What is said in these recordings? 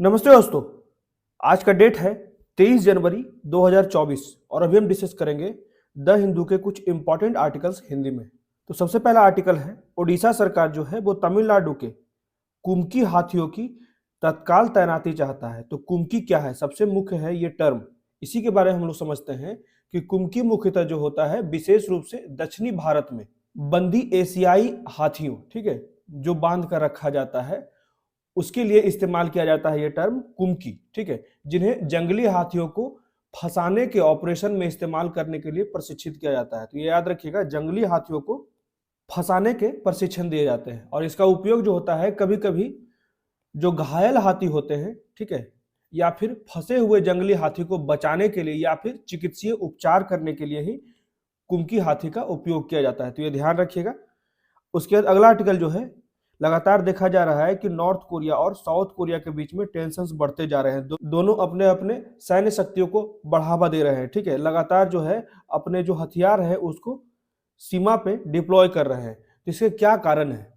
नमस्ते दोस्तों। आज का डेट है 23 जनवरी 2024 और अभी हम डिस्कस करेंगे द हिंदू के कुछ इंपॉर्टेंट आर्टिकल्स हिंदी में। तो सबसे पहला आर्टिकल है, उड़ीसा सरकार जो है वो तमिलनाडु के कुमकी हाथियों की तत्काल तैनाती चाहता है। तो कुमकी क्या है, सबसे मुख्य है ये टर्म, इसी के बारे में हम लोग समझते हैं कि कुमकी मुख्यतः जो होता है विशेष रूप से दक्षिणी भारत में बंदी एशियाई हाथियों, ठीक है, जो बांध कर रखा जाता है उसके लिए इस्तेमाल किया जाता है ये टर्म कुमकी, ठीक है, जिन्हें जंगली हाथियों को फंसाने के ऑपरेशन में इस्तेमाल करने के लिए प्रशिक्षित किया जाता है। तो ये याद रखिएगा, जंगली हाथियों को फंसाने के प्रशिक्षण दिए जाते हैं और इसका उपयोग जो होता है कभी कभी जो घायल हाथी होते हैं, ठीक है, या फिर फंसे हुए जंगली हाथी को बचाने के लिए या फिर चिकित्सीय उपचार करने के लिए ही कुमकी हाथी का उपयोग किया जाता है। तो ये ध्यान रखिएगा। उसके बाद अगला आर्टिकल जो है, लगातार देखा जा रहा है कि नॉर्थ कोरिया और साउथ कोरिया के बीच में टेंशन्स बढ़ते जा रहे हैं। दोनों अपने अपने सैन्य शक्तियों को बढ़ावा दे रहे हैं, ठीक है, लगातार जो है अपने जो हथियार है उसको सीमा पे डिप्लॉय कर रहे हैं। तो इसके क्या कारण है,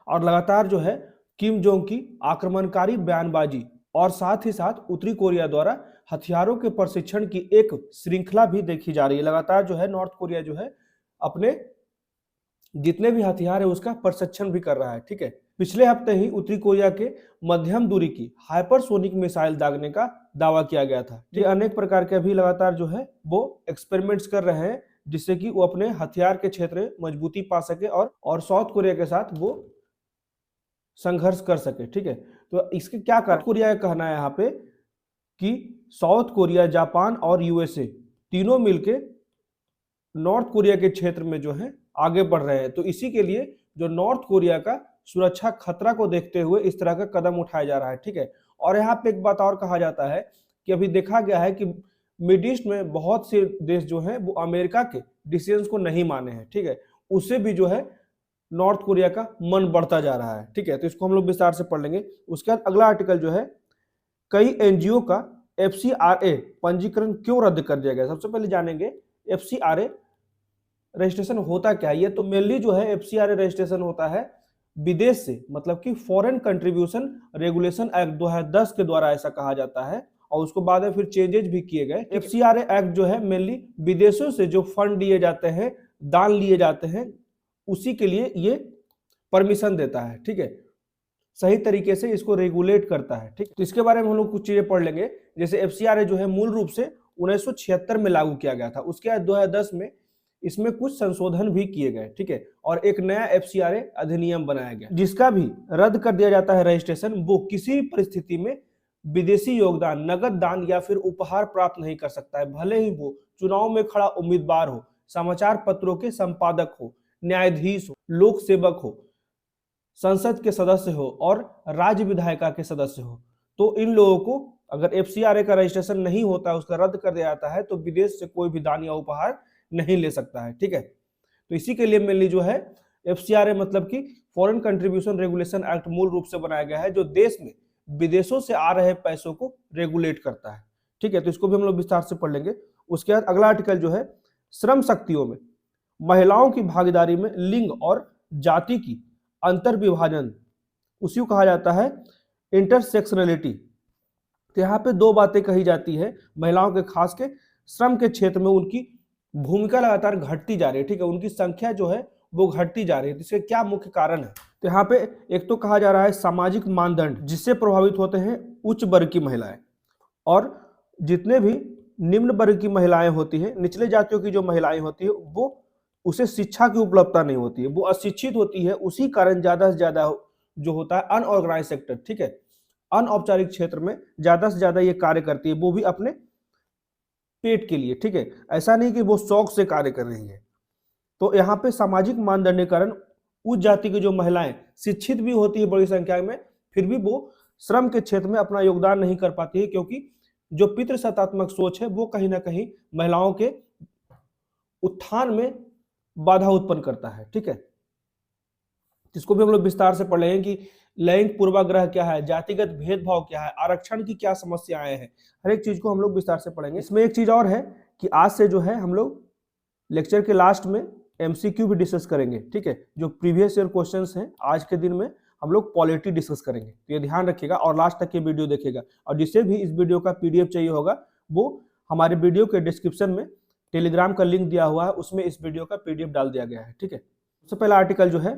और लगातार जो है किम जोंग की आक्रमणकारी बयानबाजी और साथ ही साथ उत्तरी कोरिया द्वारा हथियारों के प्रशिक्षण की एक श्रृंखला भी देखी जा रही है। लगातार जो है नॉर्थ कोरिया जो है अपने जितने भी हथियार है उसका प्रशिक्षण भी कर रहा है, ठीक है। पिछले हफ्ते ही उत्तरी कोरिया के मध्यम दूरी की हाइपरसोनिक मिसाइल दागने का दावा किया गया था। ये अनेक प्रकार के अभी लगातार जो है वो एक्सपेरिमेंट्स कर रहे हैं जिससे कि वो अपने हथियार के क्षेत्र में मजबूती पा सके और साउथ कोरिया के साथ वो संघर्ष कर सके, ठीक है। तो इसके क्या कारण, कोरिया का कहना है यहाँ पे कि साउथ कोरिया, जापान और यूएसए तीनों मिलके नॉर्थ कोरिया के क्षेत्र में जो है आगे बढ़ रहे हैं। तो इसी के लिए जो नॉर्थ कोरिया का सुरक्षा खतरा को देखते हुए इस तरह का कदम उठाया जा रहा है, ठीक है। और यहाँ पे एक बात और कहा जाता है कि अभी देखा गया है कि मिड ईस्ट में बहुत से देश जो हैं वो अमेरिका के डिसीजन को नहीं माने हैं, ठीक है, उससे भी जो है नॉर्थ कोरिया का मन बढ़ता जा रहा है, ठीक है। तो इसको हम लोग विस्तार से पढ़ लेंगे। उसके बाद अगला आर्टिकल जो है, कई एनजीओ का FCRA पंजीकरण क्यों रद्द कर दिया गया। सबसे पहले जानेंगे FCRA रजिस्ट्रेशन होता क्या है। ये तो मेनली जो है FCRA रजिस्ट्रेशन होता है विदेश से, मतलब कि फॉरेन कंट्रीब्यूशन रेगुलेशन एक्ट 2010 के द्वारा ऐसा कहा जाता है और उसको बाद में फिर चेंजेस भी किए गए। FCRA एक्ट जो है मेनली विदेशों से जो फंड दिए जाते हैं, दान लिए जाते हैं, उसी के लिए ये परमिशन देता है, ठीक है, सही तरीके से इसको रेगुलेट करता है, ठीक। तो इसके बारे में हम लोग कुछ चीजें पढ़ लेंगे। जैसे FCRA जो है मूल रूप से 1976 में लागू किया गया था, उसके बाद 2010 में इसमें कुछ संशोधन भी किए गए, ठीक है, और एक नया FCRA अधिनियम बनाया गया जिसका भी रद्द कर दिया जाता है रजिस्ट्रेशन। वो किसी परिस्थिति में विदेशी योगदान, नगद दान या फिर उपहार प्राप्त नहीं कर सकता है, भले ही वो चुनाव में खड़ा उम्मीदवार हो, समाचार पत्रों के संपादक हो, न्यायाधीश हो, लोक सेवक हो, संसद के सदस्य हो और राज्य विधायिका के सदस्य हो। तो इन लोगों को अगर FCRA का रजिस्ट्रेशन नहीं होता है, उसका रद्द कर दिया जाता है, तो विदेश से कोई भी दान या उपहार नहीं ले सकता है, ठीक है। तो इसी के लिए मेनली जो है FCRA मतलब कि फॉरेन कंट्रीब्यूशन रेगुलेशन एक्ट मूल रूप से बनाया गया है, जो देश में विदेशों से आ रहे पैसों को रेगुलेट करता है, ठीक है। तो इसको भी हम लोग विस्तार से पढ़ लेंगे। उसके बाद अगला आर्टिकल जो है, श्रम शक्तियों में महिलाओं की भागीदारी में लिंग और जाति की अंतर विभाजन, उसी को कहा जाता है इंटरसेक्शनलिटी। तो यहाँ पे दो बातें कही जाती है, महिलाओं के खास के श्रम के क्षेत्र में उनकी भूमिका लगातार घटती जा रही है, ठीक है, उनकी संख्या जो है वो घटती जा रही है। तो इसके क्या मुख्य कारण है, तो यहाँ पे एक तो कहा जा रहा है सामाजिक मानदंड जिससे प्रभावित होते हैं उच्च वर्ग की महिलाएं, और जितने भी निम्न वर्ग की महिलाएं होती हैं, निचले जातियों की जो महिलाएं होती है, वो उसे शिक्षा की उपलब्धता नहीं होती है, वो अशिक्षित होती है। उसी कारण ज्यादा से ज्यादा जो होता है अनऑर्गेनाइज सेक्टर, ठीक है, अनौपचारिक क्षेत्र में ज्यादा से ज्यादा ये कार्य करती है, वो भी अपने पेट के लिए, ठीक है, ऐसा नहीं कि वो शौक से कार्य कर रही है। तो यहाँ पे सामाजिक मानदंड के कारण उच्च जाति की जो महिलाएं शिक्षित भी होती है बड़ी संख्या में, फिर भी वो श्रम के क्षेत्र में अपना योगदान नहीं कर पाती है, क्योंकि जो पितृसत्तात्मक सोच है वो कहीं ना कहीं महिलाओं के उत्थान में बाधा उत्पन्न करता है, ठीक है। जिसको भी हम लोग विस्तार से पढ़ लेंगे कि लैंगिक पूर्वाग्रह क्या है, जातिगत भेदभाव क्या है, आरक्षण की क्या समस्याएं हैं, हर एक चीज को हम लोग विस्तार से पढ़ेंगे। इसमें एक चीज और है कि आज से जो है हम लोग लेक्चर के लास्ट में MCQ भी डिस्कस करेंगे, ठीक है, जो प्रीवियस ईयर क्वेश्चंस हैं आज के दिन में हम लोग पॉलिटी डिस्कस करेंगे, तो ये ध्यान रखिएगा और लास्ट तक ये वीडियो देखिएगा। और जिसे भी इस वीडियो का पीडीएफ चाहिए होगा वो हमारे वीडियो के डिस्क्रिप्शन में टेलीग्राम का लिंक दिया हुआ है, उसमें इस वीडियो का पीडीएफ डाल दिया गया है। ठीक है, सबसे पहला आर्टिकल जो है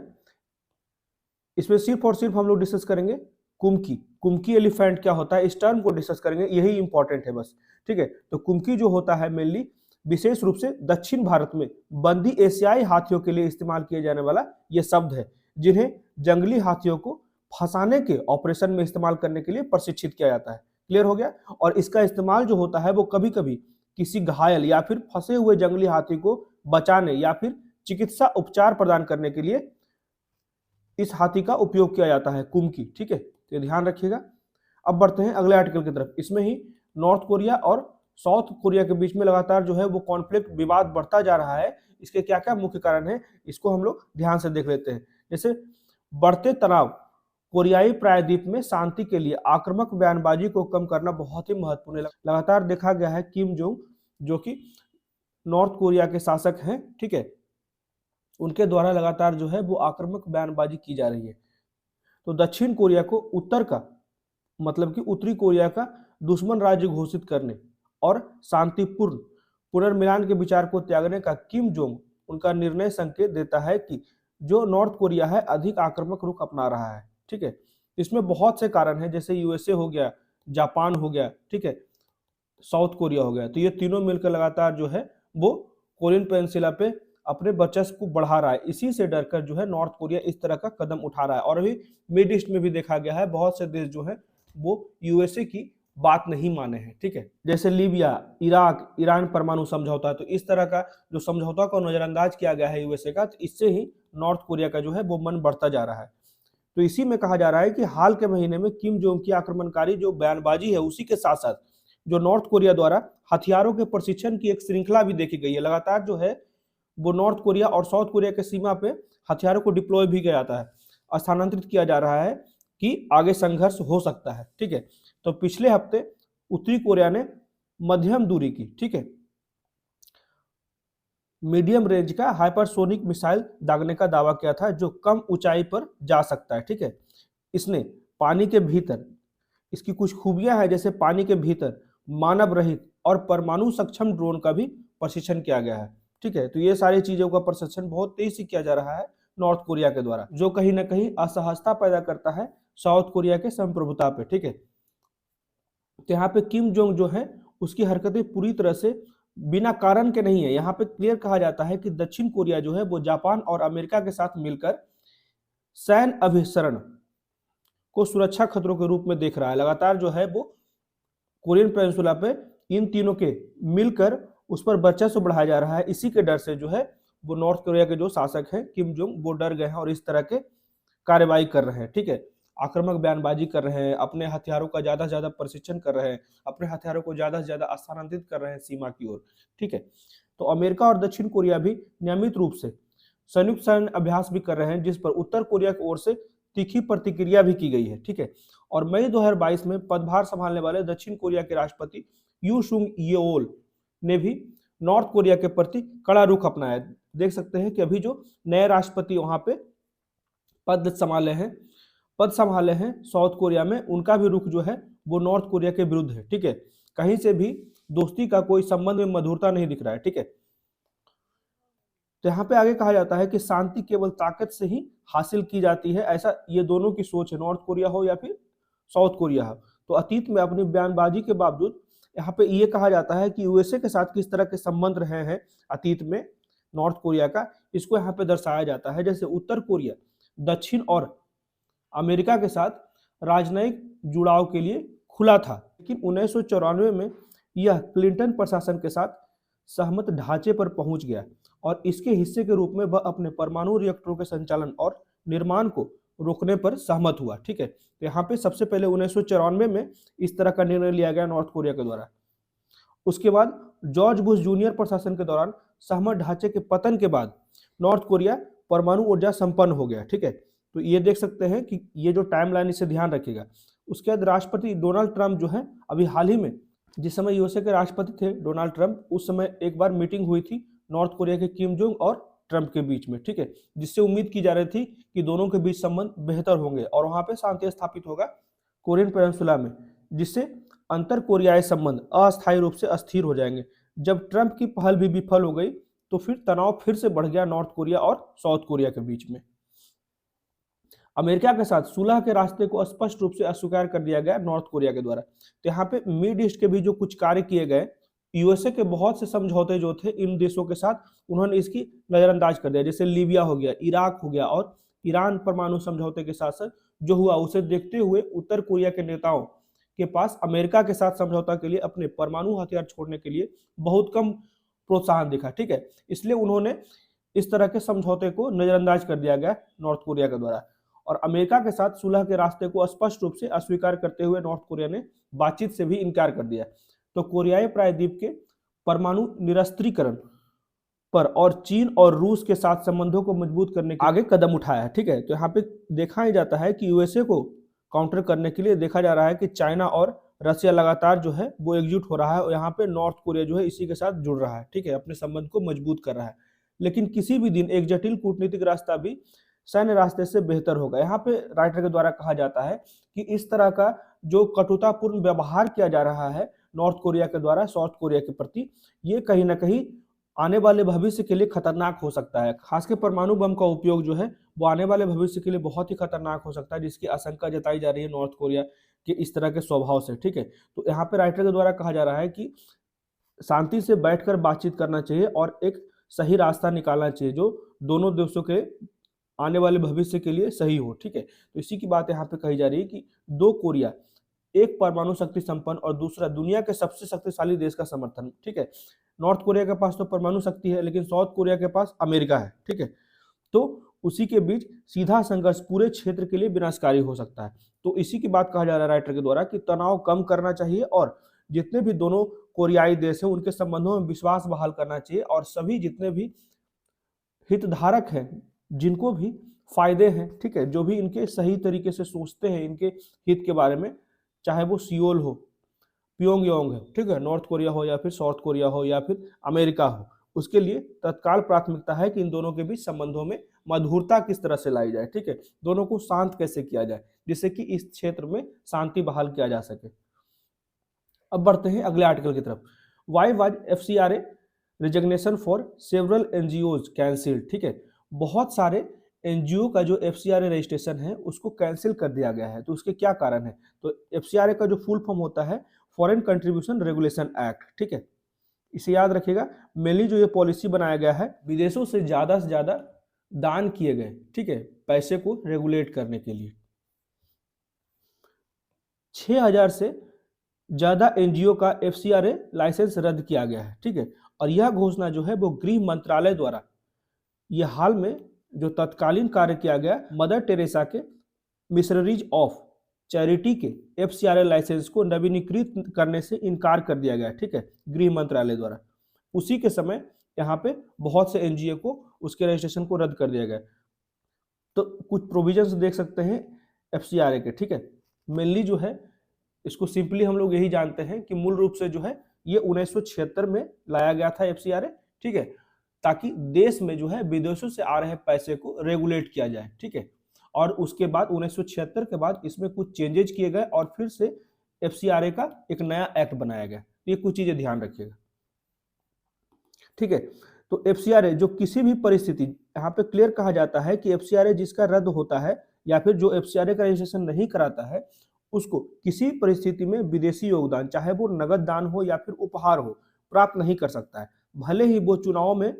इसमें सिर्फ और सिर्फ हम लोग डिस्कस करेंगे कुमकी। कुमकी एलिफेंट क्या होता है, इस टर्म को डिस्कस करेंगे, यही इंपॉर्टेंट है बस। ठीक है, तो कुमकी जो होता है मेनली विशेष रूप से दक्षिण भारत में बंदी एशियाई हाथियों के लिए इस्तेमाल किए जाने वाला यह शब्द है, जिन्हें जंगली हाथियों को फंसाने के ऑपरेशन में इस्तेमाल करने के लिए प्रशिक्षित किया जाता है। क्लियर हो गया। और इसका इस्तेमाल जो होता है वो कभी कभी किसी घायल या फिर फंसे हुए जंगली हाथी को बचाने या फिर चिकित्सा उपचार प्रदान करने के लिए इस हाथी का उपयोग किया जाता है, कुमकी। ठीक है, तो ध्यान रखिएगा। अब बढ़ते हैं अगले आर्टिकल की तरफ। इसमें ही नॉर्थ कोरिया और साउथ कोरिया के बीच में लगातार जो है वो कॉन्फ्लिक्ट, विवाद बढ़ता जा रहा है। इसके क्या क्या मुख्य कारण है इसको हम लोग ध्यान से देख लेते हैं। जैसे बढ़ते तनाव, कोरियाई प्रायद्वीप में शांति के लिए आक्रामक बयानबाजी को कम करना बहुत ही महत्वपूर्ण है। लगातार देखा गया है किम जोंग जो कि नॉर्थ कोरिया के शासक हैं, ठीक है, उनके द्वारा लगातार जो है वो आक्रामक बयानबाजी की जा रही है। तो दक्षिण कोरिया को उत्तर का मतलब कि उत्तरी कोरिया का दुश्मन राज्य घोषित करने और शांतिपूर्ण पुनर्मिलान के विचार को त्यागने का किम जोंग उनका निर्णय संकेत देता है कि जो नॉर्थ कोरिया है अधिक आक्रामक रुख अपना रहा है। ठीक है, इसमें बहुत से कारण हैं, जैसे यूएसए हो गया, जापान हो गया, ठीक है, साउथ कोरिया हो गया। तो ये तीनों मिलकर लगातार जो है वो कोरियन पेनिनसुला पे अपने वर्चस्व को बढ़ा रहा है। इसी से डरकर जो है नॉर्थ कोरिया इस तरह का कदम उठा रहा है। और अभी मिड ईस्ट में भी देखा गया है बहुत से देश जो है वो यूएसए की बात नहीं माने हैं। ठीक है, जैसे लीबिया, इराक, ईरान परमाणु समझौता, तो इस तरह का जो समझौता को नजरअंदाज किया गया है यूएसए का, तो इससे ही नॉर्थ कोरिया का जो है वो मन बढ़ता जा रहा है। तो इसी में कहा जा रहा है कि हाल के महीने में किम जोंग की आक्रमणकारी जो बयानबाजी है उसी के साथ साथ जो नॉर्थ कोरिया द्वारा हथियारों के प्रशिक्षण की एक श्रृंखला भी देखी गई है। लगातार जो है वो नॉर्थ कोरिया और साउथ कोरिया के सीमा पे हथियारों को डिप्लॉय भी किया जाता है, स्थानांतरित किया जा रहा है कि आगे संघर्ष हो सकता है। ठीक है, तो पिछले हफ्ते उत्तरी कोरिया ने मध्यम दूरी की, ठीक है, मीडियम रेंज का हाइपरसोनिक मिसाइल दागने का दावा किया था जो कम ऊंचाई पर जा सकता है। ठीक है, इसने पानी के भीतर, इसकी कुछ खूबियां हैं, जैसे पानी के भीतर मानव रहित और परमाणु सक्षम ड्रोन का भी प्रशिक्षण किया गया है। ठीक है, तो ये सारी चीजों का प्रशिक्षण बहुत तेजी से किया जा रहा है नॉर्थ कोरिया के द्वारा, जो कहीं ना कहीं असहजता पैदा करता है साउथ कोरिया के संप्रभुता पे। ठीक है, तो यहाँ पे किम जोंग जो है उसकी हरकतें पूरी तरह से बिना कारण के नहीं है। यहाँ पे क्लियर कहा जाता है कि दक्षिण कोरिया जो है वो जापान और अमेरिका के साथ मिलकर सैन्य अभिसरण को सुरक्षा खतरों के रूप में देख रहा है। लगातार जो है वो कोरियन पेनिनसुला पे इन तीनों के मिलकर उस पर वर्चस्व बढ़ाया जा रहा है। इसी के डर से जो है वो नॉर्थ कोरिया के जो शासक हैं किम जोंग वो डर गए हैं और इस तरह के कार्रवाई कर रहे हैं। ठीक है, आक्रामक बयानबाजी कर रहे हैं, अपने हथियारों का ज्यादा से ज्यादा प्रशिक्षण कर रहे हैं, अपने हथियारों को ज्यादा से ज्यादा स्थानांतरित कर रहे हैं सीमा की ओर। ठीक है, तो अमेरिका और दक्षिण कोरिया भी नियमित रूप से संयुक्त सैन्य अभ्यास भी कर रहे हैं, जिस पर उत्तर कोरिया की ओर से तीखी प्रतिक्रिया भी की गई है। ठीक है, और मई 2022 में पदभार संभालने वाले दक्षिण कोरिया के राष्ट्रपति यू सुंग येओल ने भी नॉर्थ कोरिया के प्रति कड़ा रुख अपनाया। देख सकते हैं कि अभी जो नए राष्ट्रपति वहां पे पद संभाले हैं साउथ कोरिया में, उनका भी रुख जो है वो नॉर्थ कोरिया के विरुद्ध है। ठीक है, कहीं से भी दोस्ती का कोई संबंध में मधुरता नहीं दिख रहा है। ठीक है, तो यहाँ पे आगे कहा जाता है कि शांति केवल ताकत से ही हासिल की जाती है, ऐसा ये दोनों की सोच है, नॉर्थ कोरिया हो या फिर साउथ कोरिया हो। तो अतीत में अपनी बयानबाजी के बावजूद यहाँ पे ये कहा जाता है कि यूएसए के साथ किस तरह के संबंध रहे हैं अतीत में नॉर्थ कोरिया का, इसको यहाँ पे दर्शाया जाता है। जैसे उत्तर कोरिया दक्षिण और अमेरिका के साथ राजनयिक जुड़ाव के लिए खुला था, लेकिन 1994 में यह क्लिंटन प्रशासन के साथ सहमत ढांचे पर पहुंच गया और इसके हिस्से के रूप में वह अपने परमाणु रिएक्टरों के संचालन और निर्माण को रोकने पर सहमत हुआ। ठीक है, तो यहाँ पे सबसे पहले 1994 में इस तरह का निर्णय लिया गया नॉर्थ कोरिया के द्वारा। उसके बाद जॉर्ज बुश जूनियर प्रशासन के दौरान सहमत ढांचे के पतन के बाद नॉर्थ कोरिया परमाणु ऊर्जा संपन्न हो गया। ठीक है, तो ये देख सकते हैं कि ये जो टाइमलाइन, इसे ध्यान रखिएगा। उसके बाद राष्ट्रपति डोनाल्ड ट्रंप जो है अभी हाल ही में, जिस समय यूएसए के राष्ट्रपति थे डोनाल्ड ट्रंप, उस समय एक बार मीटिंग हुई थी नॉर्थ कोरिया के किम जोंग और ट्रंप के बीच में, ठीक है, जिससे उम्मीद की जा रही थी कि दोनों के बीच संबंध बेहतर होंगे और वहां पे शांति स्थापित होगा कोरियन पेनिनसुला में, जिससे अंतर कोरियाई संबंध अस्थायी रूप से अस्थिर हो जाएंगे। जब ट्रंप की पहल भी विफल हो गई तो फिर तनाव फिर से बढ़ गया नॉर्थ कोरिया और साउथ कोरिया के बीच में। अमेरिका के साथ सुलह के रास्ते को स्पष्ट रूप से अस्वीकार कर दिया गया नॉर्थ कोरिया के द्वारा। तो यहाँ पे मिड ईस्ट के भी जो कुछ कार्य किए गए, यूएसए के बहुत से समझौते जो थे इन देशों के साथ, उन्होंने इसकी नजरअंदाज कर दिया। जैसे लीबिया हो गया, इराक हो गया और ईरान परमाणु समझौते के साथ साथ जो हुआ उसे देखते हुए उत्तर कोरिया के नेताओं के पास अमेरिका के साथ समझौता के लिए अपने परमाणु हथियार छोड़ने के लिए बहुत कम प्रोत्साहन दिखा, ठीक है। इसलिए उन्होंने इस तरह के समझौते को नजरअंदाज कर दिया गया नॉर्थ कोरिया के द्वारा और अमेरिका के साथ सुलह के रास्ते को स्पष्ट रूप से अस्वीकार करते हुए नॉर्थ कोरिया ने बातचीत से भी इनकार कर दिया। तो कोरियाई प्रायद्वीप के परमाणु निरस्त्रीकरण पर और चीन और रूस के साथ संबंधों को मजबूत करने के आगे कदम उठाया है, ठीक है। तो यहाँ पे देखा ही जाता है कि यूएसए को काउंटर करने के लिए देखा जा रहा है कि चाइना और रसिया लगातार जो है वो एकजुट हो रहा है और यहाँ पे नॉर्थ कोरिया जो है इसी के साथ जुड़ रहा है, ठीक है, अपने संबंध को मजबूत कर रहा है। लेकिन किसी भी दिन एक जटिल कूटनीतिक रास्ता भी सैन्य रास्ते से बेहतर होगा। यहाँ पे राइटर के द्वारा कहा जाता है कि इस तरह का जो कटुतापूर्ण व्यवहार किया जा रहा है नॉर्थ कोरिया के द्वारा साउथ कोरिया के प्रति, ये कहीं ना कहीं आने वाले भविष्य के लिए खतरनाक हो सकता है। खासकर परमाणु बम का उपयोग जो है वो आने वाले भविष्य के लिए बहुत ही खतरनाक हो सकता है, जिसकी आशंका जताई जा रही है नॉर्थ कोरिया के इस तरह के स्वभाव से, ठीक है। तो यहाँ पे राइटर के द्वारा कहा जा रहा है कि शांति से बैठकर बातचीत करना चाहिए और एक सही रास्ता निकालना चाहिए जो दोनों देशों के आने वाले भविष्य के लिए सही हो, ठीक है। तो इसी की बात यहाँ पे कही जा रही है कि दो कोरिया, एक परमाणु शक्ति संपन्न और दूसरा दुनिया के सबसे शक्तिशाली देश का समर्थन, ठीक है। नॉर्थ कोरिया के पास तो परमाणु शक्ति है लेकिन साउथ कोरिया के पास अमेरिका है, ठीक है। तो उसी के बीच सीधा संघर्ष पूरे क्षेत्र के लिए विनाशकारी हो सकता है। तो इसी की बात कहा जा रहा है राइटर के द्वारा कि तनाव कम करना चाहिए और जितने भी दोनों कोरियाई देश हैं उनके संबंधों में विश्वास बहाल करना चाहिए और सभी जितने भी हितधारक हैं, जिनको भी फायदे हैं, ठीक है, जो भी इनके सही तरीके से सोचते हैं इनके हित के बारे में, चाहे वो सियोल हो, प्योंगयांग है, ठीक है, नॉर्थ कोरिया हो या फिर साउथ कोरिया हो या फिर अमेरिका हो, उसके लिए तत्काल प्राथमिकता है कि इन दोनों के बीच संबंधों में मधुरता किस तरह से लाई जाए, ठीक है, दोनों को शांत कैसे किया जाए जिससे कि इस क्षेत्र में शांति बहाल किया जा सके। अब बढ़ते हैं अगले आर्टिकल की तरफ। Why was FCRA registration for several NGOs cancelled, ठीक है, बहुत सारे एनजीओ का जो FCRA रजिस्ट्रेशन है उसको कैंसिल कर दिया गया है। तो उसके क्या कारण है? तो FCRA का जो फुल फॉर्म होता है फॉरेन कंट्रीब्यूशन रेगुलेशन एक्ट, ठीक है, इसे याद रखिएगा। मेनली जो ये पॉलिसी बनाया गया है विदेशों से ज्यादा दान किए गए, ठीक है, पैसे को रेगुलेट करने के लिए 6000 से ज्यादा एनजीओ का FCRA लाइसेंस रद्द किया गया है, ठीक है। और यह घोषणा जो है वो गृह मंत्रालय द्वारा यह हाल में जो तत्कालीन कार्य किया गया मदर टेरेसा के मिशनरीज ऑफ चैरिटी के FCRA लाइसेंस को नवीनीकृत करने से इनकार कर दिया गया, ठीक है, गृह मंत्रालय द्वारा। उसी के समय यहाँ पे बहुत से एनजीओ को उसके रजिस्ट्रेशन को रद्द कर दिया गया। तो कुछ प्रोविजंस देख सकते हैं FCRA के, ठीक है। मेनली जो है इसको सिंपली हम लोग यही जानते हैं कि मूल रूप से जो है ये 1976 में लाया गया था FCRA, ठीक है, ताकि देश में जो है विदेशों से आ रहे पैसे को रेगुलेट किया जाए, ठीक है। और उसके बाद 1976 के बाद इसमें कुछ चेंजेज किए गए और फिर से FCRA का एक नया एक्ट बनाया गया। ये कुछ चीजें ध्यान रखिएगा, ठीक है। तो FCRA जो किसी भी परिस्थिति, यहाँ पे क्लियर कहा जाता है कि FCRA जिसका रद्द होता है या फिर जो FCRA का रजिस्ट्रेशन नहीं कराता है उसको किसी परिस्थिति में विदेशी योगदान, चाहे वो नगद दान हो या फिर उपहार हो, प्राप्त नहीं कर सकता है, भले ही वो चुनाव में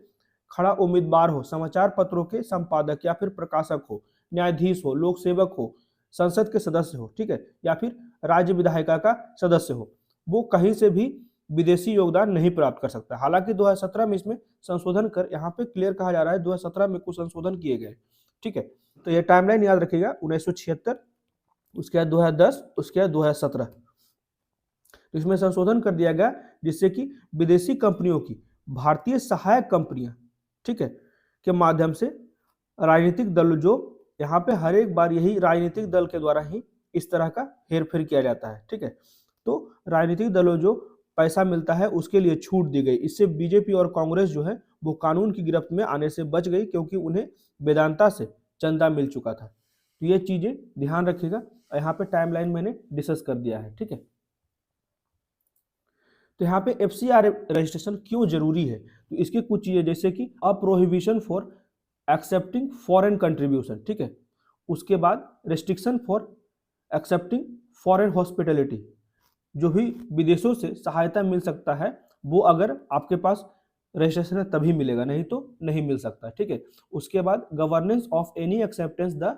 खड़ा उम्मीदवार हो, समाचार पत्रों के संपादक या फिर प्रकाशक हो, न्यायाधीश हो, लोक सेवक हो, संसद के सदस्य हो, ठीक है, या फिर राज्य विधायिका का सदस्य हो, वो कहीं से भी विदेशी योगदान नहीं प्राप्त कर सकता। हालांकि 2017 में इसमें संशोधन कर यहाँ पे क्लियर कहा जा रहा है 2017 में कुछ संशोधन किए गए, ठीक है। तो ये टाइमलाइन याद रखिएगा, 1976, उसके बाद 2010, उसके बाद 2017। तो इसमें संशोधन कर दिया गया जिससे कि विदेशी कंपनियों की भारतीय सहायक कंपनियां, ठीक है, के माध्यम से राजनीतिक दल, जो यहाँ पे हर एक बार यही राजनीतिक दल के द्वारा ही इस तरह का हेरफेर किया जाता है, ठीक है। तो राजनीतिक दलों जो पैसा मिलता है उसके लिए छूट दी गई, इससे बीजेपी और कांग्रेस जो है वो कानून की गिरफ्त में आने से बच गई क्योंकि उन्हें वेदांता से चंदा मिल चुका था। तो ये चीजें ध्यान रखिएगा, यहाँ पे टाइमलाइन मैंने डिस्कस कर दिया है, ठीक है। तो यहाँ पे FCRA रजिस्ट्रेशन क्यों जरूरी है, तो इसकी कुछ चीजें जैसे कि a prohibition for accepting foreign contribution, ठीक है। उसके बाद restriction for accepting foreign hospitality, जो भी विदेशों से सहायता मिल सकता है वो अगर आपके पास रजिस्ट्रेशन है तभी मिलेगा, नहीं तो नहीं मिल सकता, ठीक है। उसके बाद governance of any acceptance the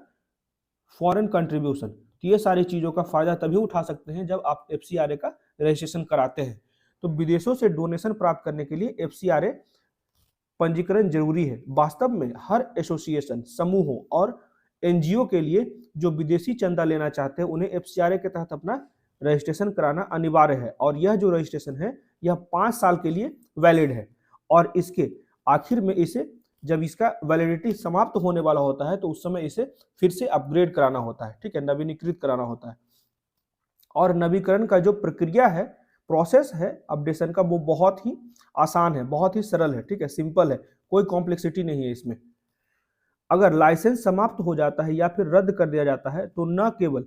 foreign contribution, तो ये सारी चीज़ों का फायदा तभी उठा सकते हैं जब आप FCRA का रजिस्ट्रेशन कराते हैं। तो विदेशों से डोनेशन प्राप्त करने के लिए FCRA पंजीकरण जरूरी है। वास्तव में हर एसोसिएशन, समूहों और NGO के लिए जो विदेशी चंदा लेना चाहते हैं उन्हें FCRA के तहत अपना रजिस्ट्रेशन कराना अनिवार्य है, और यह जो रजिस्ट्रेशन है यह 5 साल के लिए वैलिड है, और इसके आखिर में इसे जब इसका वैलिडिटी समाप्त होने वाला होता है तो उस समय इसे फिर से अपग्रेड कराना होता है, ठीक है, नवीनीकृत कराना होता है। और नवीकरण का जो प्रक्रिया है, प्रोसेस है अपडेशन का, वो बहुत ही आसान है, बहुत ही सरल है, ठीक है, सिंपल है, कोई कॉम्प्लेक्सिटी नहीं है इसमें। अगर लाइसेंस समाप्त हो जाता है या फिर रद्द कर दिया जाता है तो न केवल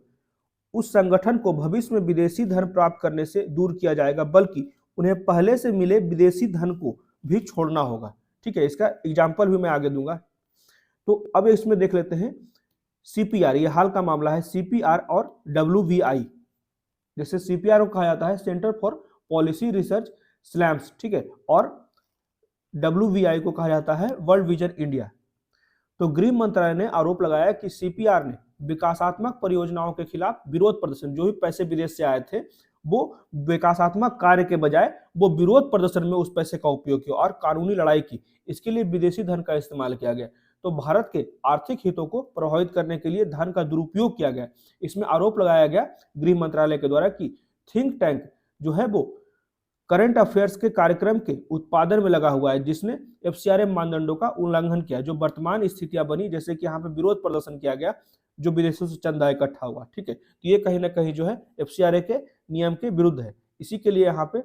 उस संगठन को भविष्य में विदेशी धन प्राप्त करने से दूर किया जाएगा, बल्कि उन्हें पहले से मिले विदेशी धन को भी छोड़ना होगा, ठीक है। इसका एग्जाम्पल भी मैं आगे दूंगा। तो अब इसमें देख लेते हैं CPR, ये हाल का मामला है, CPR और WVI। जैसे CPR को कहा जाता है centre for policy research slams, ठीक है, और WVI को कहा जाता है वर्ल्ड विजन इंडिया। तो गृह मंत्रालय ने आरोप लगाया कि CPR ने विकासात्मक परियोजनाओं के खिलाफ विरोध प्रदर्शन, जो भी पैसे विदेश से आए थे वो विकासात्मक कार्य के बजाय वो विरोध प्रदर्शन में उस पैसे का उपयोग किया और कानूनी लड़ाई की, इसके लिए विदेशी धन का इस्तेमाल किया गया। तो भारत के आर्थिक हितों को प्रभावित करने के लिए धन का दुरुपयोग किया गया। इसमें आरोप लगाया गया गृह मंत्रालय के द्वारा कि थिंक टैंक जो है वो करंट अफेयर्स के कार्यक्रम के उत्पादन में लगा हुआ है, जिसने FCRA मानदंडों का उल्लंघन किया। जो वर्तमान स्थितियां बनी, जैसे कि यहाँ पे विरोध प्रदर्शन किया गया, जो विदेशों से चंदा इकट्ठा हुआ, ठीक है, तो ये कहीं ना कहीं जो है FCRA के नियम के विरुद्ध है, इसी के लिए यहाँ पे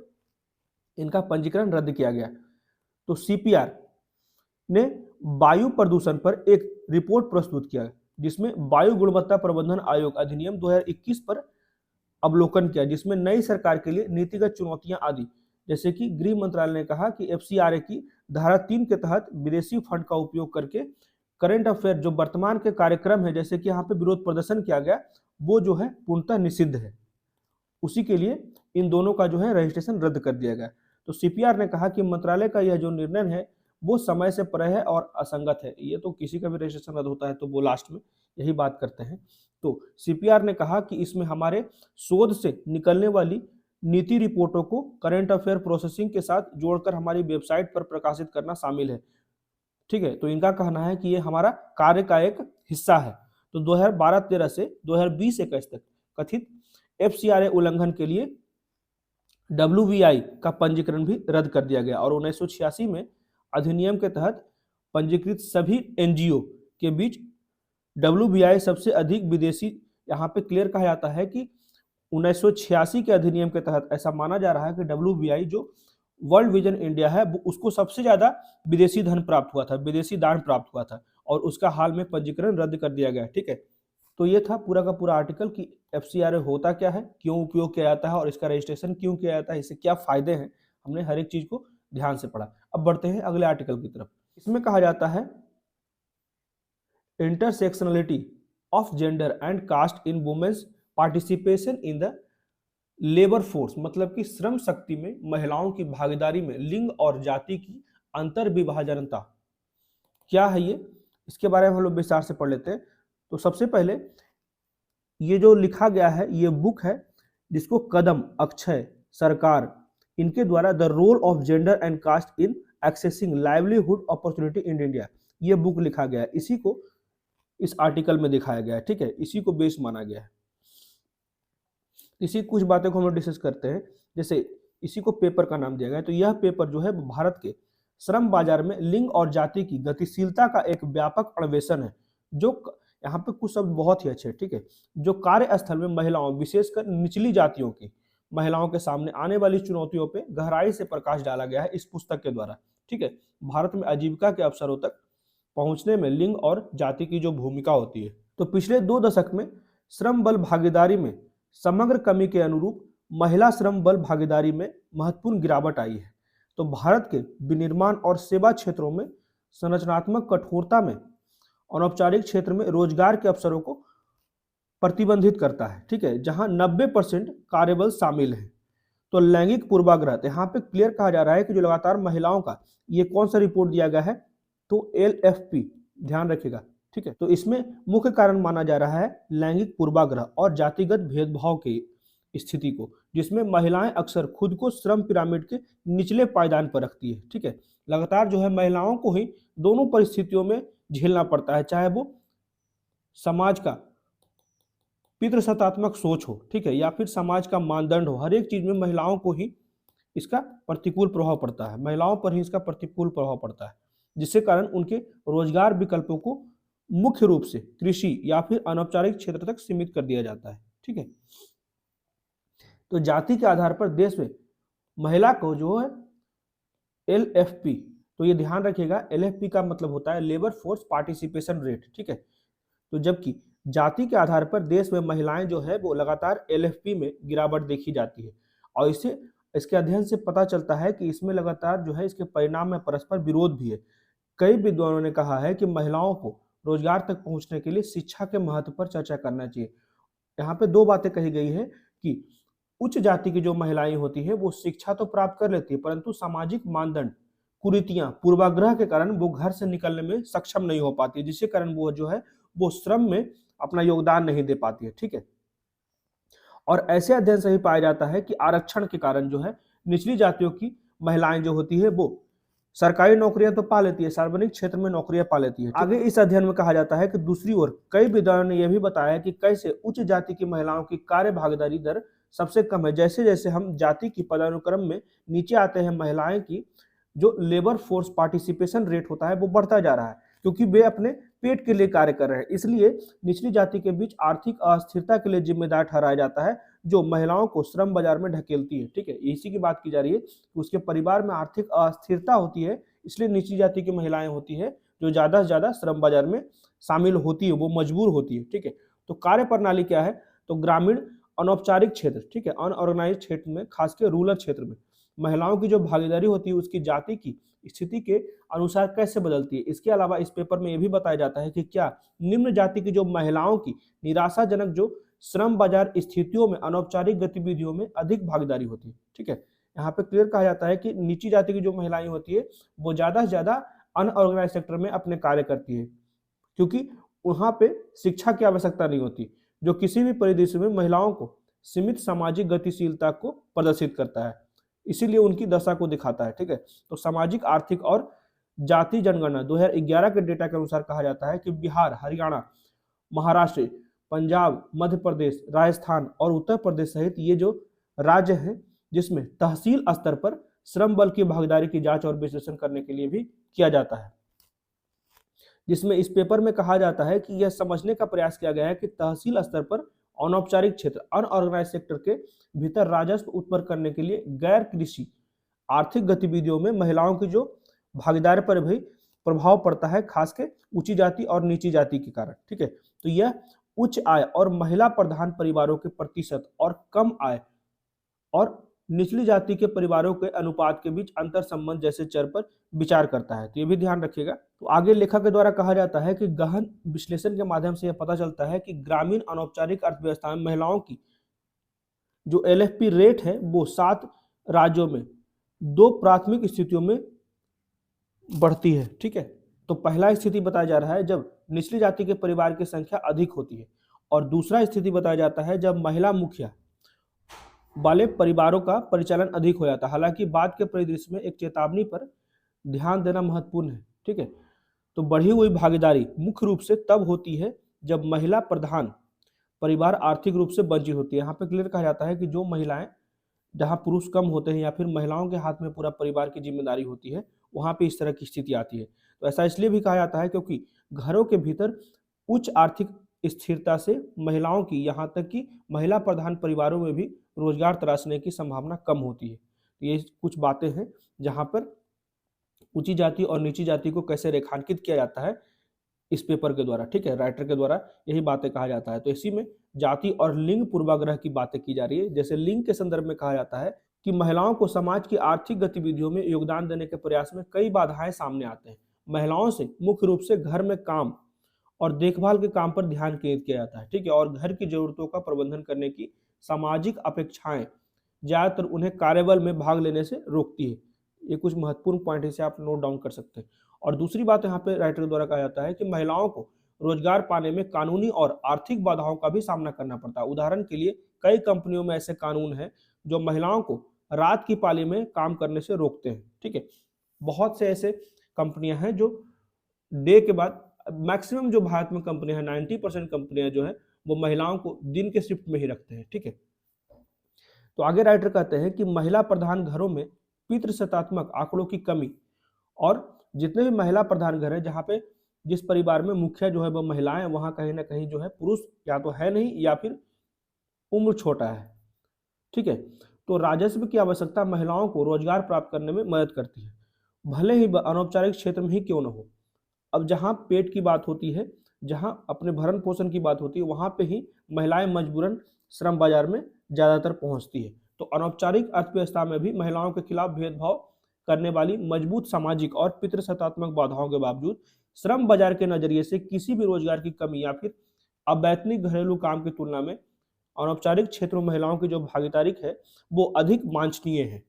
इनका पंजीकरण रद्द किया गया। तो CPR ने वायु प्रदूषण पर एक रिपोर्ट प्रस्तुत किया, जिसमें वायु गुणवत्ता प्रबंधन आयोग अधिनियम 2021 पर अवलोकन किया, जिसमें नई सरकार के लिए नीतिगत चुनौतियां आदि, जैसे कि गृह मंत्रालय ने कहा कि FCRA की धारा 3 के तहत विदेशी फंड का उपयोग करके करंट अफेयर जो वर्तमान के कार्यक्रम है, जैसे कि यहाँ पे विरोध प्रदर्शन किया गया, वो जो है पूर्णतः निषिद्ध है। उसी के लिए इन दोनों का जो है रजिस्ट्रेशन रद्द कर दिया गया। तो CPR ने कहा कि मंत्रालय का यह जो निर्णय है वो समय से परे है और असंगत है। ये तो किसी का भी रजिस्ट्रेशन रद्द होता है तो वो लास्ट में यही बात करते हैं। तो CPR ने कहा कि इसमें हमारे शोध से निकलने वाली नीति रिपोर्टों को करंट अफेयर प्रोसेसिंग के साथ जोड़कर हमारी वेबसाइट पर प्रकाशित करना शामिल है, ठीक है। तो इनका कहना है कि ये हमारा कार्य का एक हिस्सा है। तो 2012-13 से 2020-21 तक कथित FCRA उल्लंघन के लिए WVI का पंजीकरण भी रद्द कर दिया गया, और 1986 में अधिनियम के तहत पंजीकृत सभी NGO के बीच WVI सबसे अधिक विदेशी, यहाँ पे क्लियर कहा जाता है कि 1986 के अधिनियम के तहत ऐसा माना जा रहा है कि WVI जो वर्ल्ड विजन इंडिया है उसको सबसे ज्यादा विदेशी धन प्राप्त हुआ था, विदेशी दान प्राप्त हुआ था, और उसका हाल में पंजीकरण रद्द कर दिया गया, ठीक है। तो ये था पूरा का पूरा आर्टिकल कि FCRA होता क्या है, क्यों उपयोग किया जाता है और इसका रजिस्ट्रेशन क्यों किया जाता है, इससे क्या फायदे हैं, हमने हर एक चीज को ध्यान से पढ़ा। अब बढ़ते हैं अगले आर्टिकल की तरफ। इसमें कहा जाता है intersectionality of gender and caste in women's participation in the labour force, मतलब कि श्रम शक्ति में महिलाओं की भागीदारी में लिंग और जाति की अंतर विभाजनता क्या है, ये इसके बारे में हम लोग विस्तार से पढ़ लेते हैं। तो सबसे पहले ये जो लिखा गया है ये बुक है, जिसको कदम, अक्षय, सरकार, इनके द्वारा the role of gender and caste in accessing livelihood opportunity in India, ये बुक लिखा गया है, इसी को इस आर्टिकल में दिखाया गया है, ठीक है, इसी को बेस माना गया है। इसी कुछ बातें को हम लोग डिस्कस करते हैं, जैसे इसी को पेपर का नाम दिया गया है। तो यह पेपर जो है भारत के श्रम बाजार में लिंग और जाति की गतिशीलता का एक व्यापक अन्वेषण है, जो यहाँ पे कुछ शब्द बहुत ही अच्छे, ठीक है, जो कार्यस्थल में महिलाओं, विशेषकर निचली जातियों की महिलाओं के सामने आने वाली चुनौतियों पे गहराई से प्रकाश डाला गया है इस पुस्तक के द्वारा। ठीक है। भारत में आजीविका के अवसरों तक पहुंचने में लिंग और जाति की जो भूमिका होती है, तो पिछले 2 दशक में श्रम बल भागीदारी में समग्र कमी के अनुरूप महिला श्रम बल भागीदारी में महत्वपूर्ण गिरावट आई है। तो भारत के विनिर्माण और सेवा क्षेत्रों में संरचनात्मक कठोरता में अनौपचारिक क्षेत्र में रोजगार के अवसरों को प्रतिबंधित करता है, ठीक है, जहां 90% कार्यबल शामिल है। तो लैंगिक पूर्वाग्रह, यहाँ पे क्लियर कहा जा रहा है कि जो लगातार महिलाओं का ये कौन सा रिपोर्ट दिया गया है, तो LFP, ध्यान रखिएगा, ठीक है। तो इसमें मुख्य कारण माना जा रहा है लैंगिक पूर्वाग्रह और जातिगत भेदभाव की स्थिति को, जिसमें महिलाएं अक्सर खुद को श्रम पिरामिड के निचले पायदान पर रखती है, ठीक है। लगातार जो है महिलाओं को ही दोनों परिस्थितियों में झेलना पड़ता है, चाहे वो समाज का पितृसत्तात्मक सोच हो, ठीक है, या फिर समाज का मानदंड हो, हर एक चीज में महिलाओं को ही इसका प्रतिकूल प्रभाव पड़ता है, महिलाओं पर ही इसका प्रतिकूल प्रभाव पड़ता है, जिसके कारण उनके रोजगार विकल्पों को मुख्य रूप से कृषि या फिर अनौपचारिक क्षेत्र तक सीमित कर दिया जाता है, ठीक है। तो जाति के आधार पर देश में महिला को जो है LFP, तो ये ध्यान रखिएगा, LFP का मतलब होता है लेबर फोर्स पार्टिसिपेशन रेट, ठीक है। तो जबकि जाति के आधार पर देश में महिलाएं जो है वो लगातार LFP में गिरावट देखी जाती है, और इसके अध्ययन से पता चलता है कि इसमें लगातार जो है इसके परिणाम में परस्पर विरोध भी है। कई विद्वानों ने कहा है कि महिलाओं को रोजगार तक पहुंचने के लिए शिक्षा के महत्व पर चर्चा करना चाहिए। यहाँ पे 2 बातें कही गई है कि उच्च जाति की जो महिलाएं होती है वो शिक्षा तो प्राप्त कर लेती है, परंतु सामाजिक मानदंड, कुरीतियां, पूर्वाग्रह के कारण वो घर से निकलने में सक्षम नहीं हो पाती, जिसके कारण वो जो है वो श्रम में अपना योगदान नहीं दे पाती है, ठीक है। और ऐसे अध्ययन से ही पाया जाता है कि आरक्षण के कारण जो है निचली जातियों की महिलाएं जो होती है वो सरकारी नौकरियां तो पा लेती है, सार्वजनिक क्षेत्र में नौकरियां पा लेती है। आगे इस अध्ययन में कहा जाता है कि दूसरी ओर कई विद्वानों ने यह भी बताया कि कैसे उच्च जाति की महिलाओं की कार्य भागीदारी दर सबसे कम है। जैसे जैसे हम जाति की पदानुक्रम में नीचे आते हैं, महिलाएं की जो लेबर फोर्स पार्टिसिपेशन रेट होता है वो बढ़ता जा रहा है, क्योंकि वे अपने पेट के लिए कार्य कर रहे हैं। इसलिए निचली जाति के बीच आर्थिक अस्थिरता के लिए जिम्मेदार ठहराया जाता है, जो महिलाओं को श्रम बाजार में ढकेलती है, ठीक है। इसी की बात की जा रही है कि उसके परिवार में आर्थिक अस्थिरता होती है, इसलिए निचली जाति की महिलाएं होती है जो ज्यादा से ज्यादा श्रम बाजार में शामिल होती है, वो मजबूर होती है, ठीक है। तो कार्य प्रणाली क्या है, तो ग्रामीण अनौपचारिक क्षेत्र, ठीक है, अनऑर्गेनाइज क्षेत्र में, खासकर रूरल क्षेत्र में महिलाओं की जो भागीदारी होती है उसकी जाति की स्थिति के अनुसार कैसे बदलती है। इसके अलावा इस पेपर में यह भी बताया जाता है कि क्या निम्न जाति की जो महिलाओं की निराशाजनक जो श्रम बाजार स्थितियों में अनौपचारिक गतिविधियों में अधिक भागीदारी होती है, ठीक है। यहाँ पे क्लियर कहा जाता है कि नीची जाति की जो महिलाएं होती है वो ज्यादा से ज्यादा अनऑर्गेनाइज सेक्टर में अपने कार्य करती है, क्योंकि वहां पे शिक्षा की आवश्यकता नहीं होती, जो किसी भी परिदृश्य में महिलाओं को सीमित सामाजिक गतिशीलता को प्रदर्शित करता है, इसीलिए उनकी दशा को दिखाता है, ठीक है। तो सामाजिक, आर्थिक और जाति जनगणना 2011 के डेटा के अनुसार कहा जाता है कि बिहार, हरियाणा, महाराष्ट्र, पंजाब, मध्य प्रदेश, राजस्थान और उत्तर प्रदेश सहित ये जो राज्य हैं जिसमें तहसील स्तर पर श्रम बल की भागीदारी की जांच और विश्लेषण करने के लिए भी किया जाता है, जिसमें इस पेपर में कहा जाता है कि यह समझने का प्रयास किया गया है कि तहसील स्तर पर अनौपचारिक क्षेत्र, अनऑर्गेनाइज सेक्टर के भीतर राजस्व उत्पन्न करने के लिए गैर कृषि आर्थिक गतिविधियों में महिलाओं की जो भागीदारी पर भी प्रभाव पड़ता है, खासकर ऊंची जाति और नीची जाति के कारण, ठीक है। तो यह उच्च आय और महिला प्रधान परिवारों के प्रतिशत और कम आय और निचली जाति के परिवारों के अनुपात के बीच अंतर संबंध जैसे चर पर विचार करता है, तो ये भी ध्यान रखिएगा। तो आगे लेखक के द्वारा कहा जाता है कि गहन विश्लेषण के माध्यम से यह पता चलता है कि ग्रामीण अनौपचारिक अर्थव्यवस्था में महिलाओं की जो LFP रेट है वो 7 राज्यों में 2 प्राथमिक स्थितियों में बढ़ती है, ठीक है। तो पहला स्थिति बताया जा रहा है जब निचली जाति के परिवार की संख्या अधिक होती है, और दूसरा स्थिति बताया जाता है जब महिला मुखिया वाले परिवारों का परिचालन अधिक हो जाता है। हालांकि बाद के परिदृश्य में एक चेतावनी पर ध्यान देना महत्वपूर्ण है, ठीक है। तो बढ़ी हुई भागीदारी मुख्य रूप से तब होती है जब महिला प्रधान परिवार आर्थिक रूप से वंचित होती है। यहाँ पे क्लियर कहा जाता है कि जो महिलाएं, जहाँ पुरुष कम होते हैं या फिर महिलाओं के हाथ में पूरा परिवार की जिम्मेदारी होती है, वहाँ पे इस तरह की स्थिति आती है। तो ऐसा इसलिए भी कहा जाता है क्योंकि घरों के भीतर उच्च आर्थिक स्थिरता से महिलाओं की, यहाँ तक कि महिला प्रधान परिवारों में भी रोजगार तराशने की संभावना कम होती है। ये कुछ बातें हैं जहाँ पर ऊंची जाति और नीची जाति को कैसे रेखांकित किया जाता है इस पेपर के द्वारा, ठीक है, राइटर के द्वारा यही बातें कहा जाता है। तो इसी में जाति और लिंग पूर्वाग्रह की बातें की जा रही है। जैसे लिंग के संदर्भ में कहा जाता है कि महिलाओं को समाज की आर्थिक गतिविधियों में योगदान देने के प्रयास में कई बाधाएं सामने आते हैं। महिलाओं से मुख्य रूप से घर में काम और देखभाल के काम पर ध्यान केंद्रित किया जाता है, ठीक है, और घर की जरूरतों का प्रबंधन करने की सामाजिक अपेक्षाएं ज्यादातर उन्हें कार्यबल में भाग लेने से रोकती है। ये कुछ महत्वपूर्ण पॉइंट है, इसे आप नोट डाउन कर सकते हैं। और दूसरी बात यहाँ पे राइटर द्वारा कहा जाता है कि महिलाओं को रोजगार पाने में कानूनी और आर्थिक बाधाओं का भी सामना करना पड़ता है। उदाहरण के लिए कई कंपनियों में ऐसे कानून हैं जो महिलाओं को रात की पाली में काम करने से रोकते हैं, ठीक है। बहुत से ऐसे कंपनियां हैं जो डे के बाद, मैक्सिमम जो भारत में कंपनियां हैं 90% कंपनियां जो है वो महिलाओं को दिन के शिफ्ट में ही रखते हैं, ठीक है। तो आगे राइटर कहते हैं कि महिला प्रधान घरों में पितृसत्तात्मक आंकड़ों की कमी, और जितने भी महिला प्रधान घर हैं जहाँ पे जिस परिवार में मुखिया जो है वो महिलाएं, वहां कहीं ना कहीं जो है पुरुष या तो है नहीं या फिर उम्र छोटा है, ठीक है। तो राजस्व की आवश्यकता महिलाओं को रोजगार प्राप्त करने में मदद करती है, भले ही अनौपचारिक क्षेत्र में ही क्यों न हो। अब जहाँ पेट की बात होती है, जहाँ अपने भरण पोषण की बात होती है, वहां पे ही महिलाएं मजबूरन श्रम बाजार में ज्यादातर पहुंचती है। तो अनौपचारिक अर्थव्यवस्था में भी महिलाओं के खिलाफ भेदभाव करने वाली मजबूत सामाजिक और पितृसत्तात्मक बाधाओं के बावजूद श्रम बाजार के नजरिए से किसी भी रोजगार की कमी या फिर अवैतनिक घरेलू काम की तुलना में अनौपचारिक क्षेत्रों में महिलाओं की जो भागीदारी है वो अधिक वांछनीय है।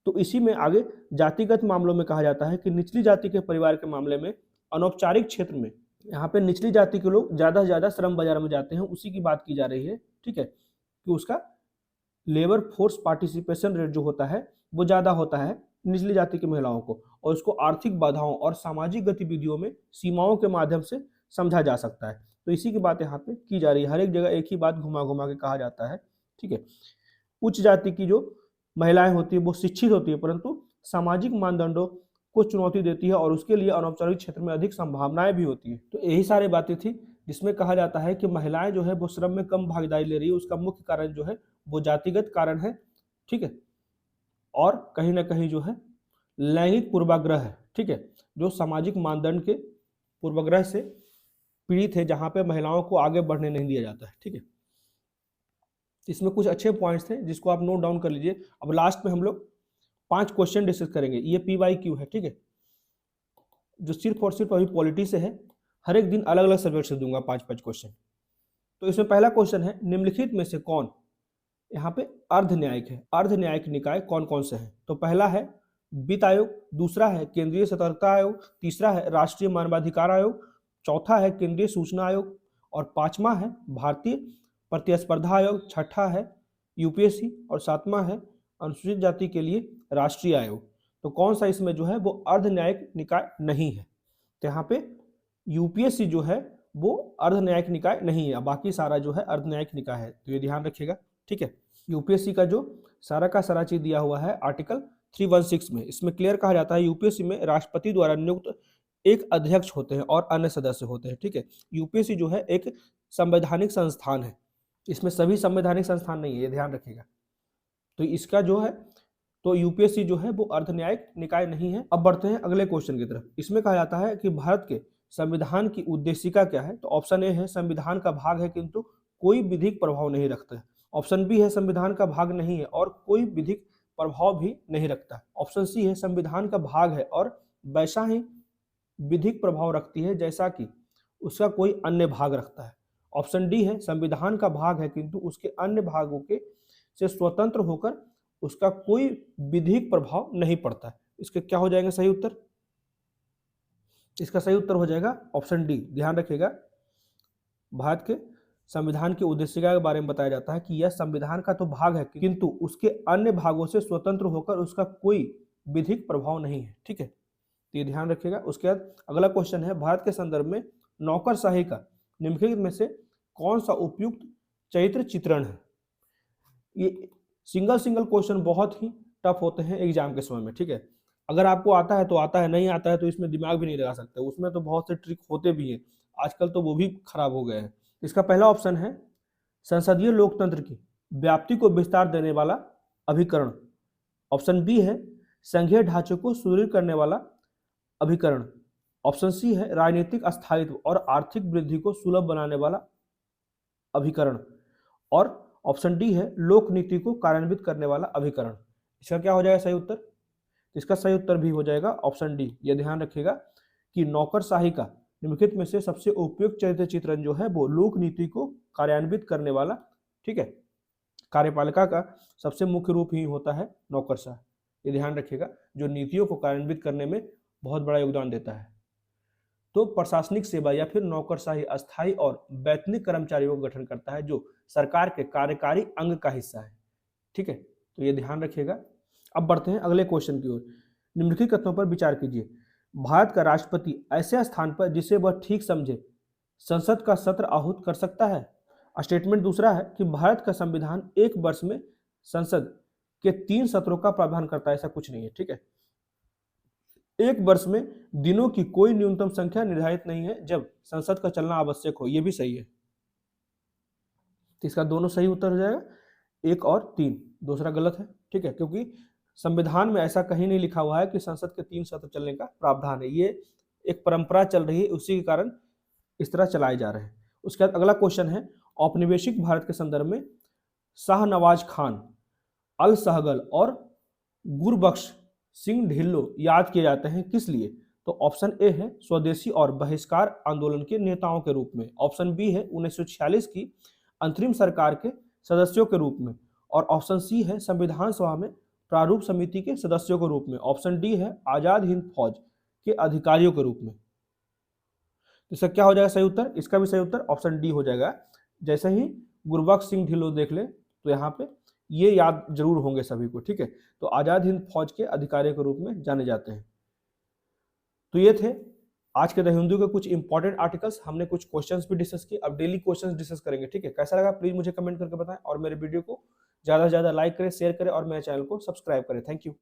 तो इसी में आगे जातिगत मामलों में कहा जाता है कि निचली जाति के परिवार के मामले में अनौपचारिक क्षेत्र में यहाँ पे निचली जाति के लोग ज्यादा से ज्यादा श्रम बाजार में जाते हैं, उसी की बात की जा रही है, ठीक है, कि उसका लेबर फोर्स पार्टिसिपेशन रेट जो होता है वो ज्यादा होता है निचली जाति की महिलाओं को, और उसको आर्थिक बाधाओं और सामाजिक गतिविधियों में सीमाओं के माध्यम से समझा जा सकता है। तो इसी की बात यहाँ पे की जा रही है, हर एक जगह एक ही बात घुमा घुमा के कहा जाता है, ठीक है। उच्च जाति की जो महिलाएं होती है वो शिक्षित होती है, परंतु सामाजिक मानदंडों को चुनौती देती है और उसके लिए अनौपचारिक क्षेत्र में अधिक संभावनाएं भी होती है। तो यही सारी बातें थी जिसमें कहा जाता है कि महिलाएं जो है वो श्रम में कम भागीदारी ले रही है, उसका मुख्य कारण जो है वो जातिगत कारण है, ठीक है, और कहीं ना कहीं जो है लैंगिक पूर्वाग्रह है, ठीक है, जो सामाजिक मानदंड के पूर्वाग्रह से पीड़ित है, जहां पे महिलाओं को आगे बढ़ने नहीं दिया जाता है, ठीक है। इसमें कुछ अच्छे पॉइंट्स थे जिसको आप नोट डाउन कर लीजिए। अब लास्ट में हम लोग 5 क्वेश्चन डिस्कस करेंगे, ये PYQ है, ठीक है, जो सिर्फ और सिर्फ अभी पॉलिटी से है। हर एक दिन अलग अलग सब्जेक्ट से दूंगा 5-5 क्वेश्चन। तो इसमें पहला क्वेश्चन है, निम्नलिखित में से कौन, यहाँ पे अर्ध न्यायिक है, अर्ध न्यायिक निकाय कौन कौन से हैं। तो पहला है वित्त आयोग, दूसरा है केंद्रीय सतर्कता आयोग, तीसरा है राष्ट्रीय मानवाधिकार आयोग, चौथा है केंद्रीय सूचना आयोग, और पांचवा है भारतीय प्रतिस्पर्धा आयोग, छठा है UPSC, और सातवां है अनुसूचित जाति के लिए राष्ट्रीय आयोग। तो कौन सा इसमें जो है वो अर्ध न्यायिक निकाय नहीं है। तो यहाँ पे UPSC जो है वो अर्ध न्यायिक निकाय नहीं है, बाकी सारा जो है अर्ध न्यायिक निकाय है, तो ये ध्यान रखिएगा, ठीक है। UPSC का जो सारा का सारा चीज दिया हुआ है आर्टिकल 316 में, इसमें क्लियर कहा जाता है UPSC में राष्ट्रपति द्वारा नियुक्त एक अध्यक्ष होते हैं और अन्य सदस्य होते हैं, ठीक है। UPSC जो है एक संवैधानिक संस्थान है, इसमें सभी संवैधानिक संस्थान नहीं है, ये ध्यान रखिएगा। तो इसका जो है तो UPSC जो है वो अर्ध न्यायिक निकाय नहीं है। अब बढ़ते हैं अगले क्वेश्चन की तरफ। इसमें कहा जाता है कि भारत के संविधान की उद्देशिका क्या है। तो ऑप्शन ए है संविधान का भाग है किंतु कोई विधिक प्रभाव नहीं रखता है। ऑप्शन बी है संविधान का भाग नहीं है और कोई विधिक प्रभाव भी नहीं रखता। ऑप्शन सी है संविधान का भाग है और वैसा ही विधिक प्रभाव रखती है जैसा कि उसका कोई अन्य भाग रखता है। ऑप्शन डी है संविधान का भाग है किंतु उसके अन्य भागों के से स्वतंत्र होकर उसका कोई विधिक प्रभाव नहीं पड़ता है। इसके क्या हो जाएगा सही उत्तर? इसका सही उत्तर हो जाएगा ऑप्शन डी। ध्यान रखिएगा, भारत के संविधान की उद्देशिका के बारे में बताया जाता है कि यह संविधान का तो भाग है किंतु उसके अन्य भागों से स्वतंत्र होकर उसका कोई विधिक प्रभाव नहीं है, ठीक है, तो ये ध्यान रखिएगा। उसके बाद अगला क्वेश्चन है, भारत के संदर्भ में नौकरशाही का निम्नलिखित में से कौन सा उपयुक्त चरित्र चित्रण है। ये सिंगल क्वेश्चन बहुत ही टफ होते हैं एग्जाम के समय में, ठीक है। अगर आपको आता है तो आता है, नहीं आता है तो इसमें दिमाग भी नहीं लगा सकते, उसमें तो बहुत से ट्रिक होते भी हैं, आजकल तो वो भी खराब हो गए हैं। इसका पहला ऑप्शन है संसदीय लोकतंत्र की व्याप्ति को विस्तार देने वाला अभिकरण। ऑप्शन बी है संघीय ढांचे को सुदृढ़ करने वाला अभिकरण। ऑप्शन सी है राजनीतिक स्थायित्व और आर्थिक वृद्धि को सुलभ बनाने वाला अभिकरण। और ऑप्शन डी है लोक नीति को कार्यान्वित करने वाला अभिकरण। इसका क्या हो जाएगा सही उत्तर? इसका सही उत्तर भी हो जाएगा ऑप्शन डी। यह ध्यान रखिएगा कि नौकरशाही का निम्नलिखित में से सबसे उपयुक्त चरित्र चित्रण जो है वो लोक नीति को कार्यान्वित करने वाला, ठीक है, कार्यपालिका का सबसे मुख्य रूप ही होता है नौकरशाह। ये ध्यान रखिएगा, जो नीतियों को कार्यान्वित करने में बहुत बड़ा योगदान देता है। तो प्रशासनिक सेवा या फिर नौकरशाही अस्थायी और वैतनिक कर्मचारियों का गठन करता है जो सरकार के कार्यकारी अंग का हिस्सा है, ठीक है। तो ये ध्यान रखिएगा। अब बढ़ते हैं अगले क्वेश्चन की ओर। निम्नलिखित कथनों पर विचार कीजिए। भारत का राष्ट्रपति ऐसे स्थान पर जिसे वह ठीक समझे संसद का सत्र आहूत कर सकता है। स्टेटमेंट दूसरा है कि भारत का संविधान एक वर्ष में संसद के 3 सत्रों का प्रावधान करता है। ऐसा कुछ नहीं है, ठीक है। एक वर्ष में दिनों की कोई न्यूनतम संख्या निर्धारित नहीं है जब संसद का चलना आवश्यक हो। यह भी सही है। तो इसका दोनों सही उत्तर हो जाएगा, 1 और 3। दूसरा गलत है, ठीक है, क्योंकि संविधान में ऐसा कहीं नहीं लिखा हुआ है कि संसद के 3 सत्र चलने का प्रावधान है। ये एक परंपरा चल रही है, उसी के कारण इस तरह चलाए जा रहे हैं। उसके बाद अगला क्वेश्चन है, औपनिवेशिक भारत के संदर्भ में शाहनवाज खान, अल सहगल और गुरबख्श सिंह ढिल्लो याद किए जाते हैं किस लिए? तो ऑप्शन ए है स्वदेशी और बहिष्कार आंदोलन के नेताओं के रूप में। ऑप्शन बी है 1946 की अंतरिम सरकार के सदस्यों के रूप में। और ऑप्शन सी है संविधान सभा में प्रारूप समिति के सदस्यों के रूप में। ऑप्शन डी है आजाद हिंद फौज के अधिकारियों के रूप में। इसका क्या हो जाएगा सही उत्तर? इसका भी सही उत्तर ऑप्शन डी हो जाएगा। जैसे ही गुरबख्श सिंह ढिल्लो देख ले तो यहाँ पे ये याद जरूर होंगे सभी को, ठीक है। तो आजाद हिंद फौज के अधिकारियों के रूप में जाने जाते हैं। तो ये थे आज के द हिंदू के कुछ इंपॉर्टेंट आर्टिकल्स। हमने कुछ क्वेश्चंस भी डिस्कस किए, अब डेली क्वेश्चंस डिस्कस करेंगे, ठीक है। कैसा लगा प्लीज मुझे कमेंट करके बताएं और मेरे वीडियो को ज्यादा से ज्यादा लाइक करें, शेयर करें और मेरे चैनल को सब्सक्राइब करें। Thank you.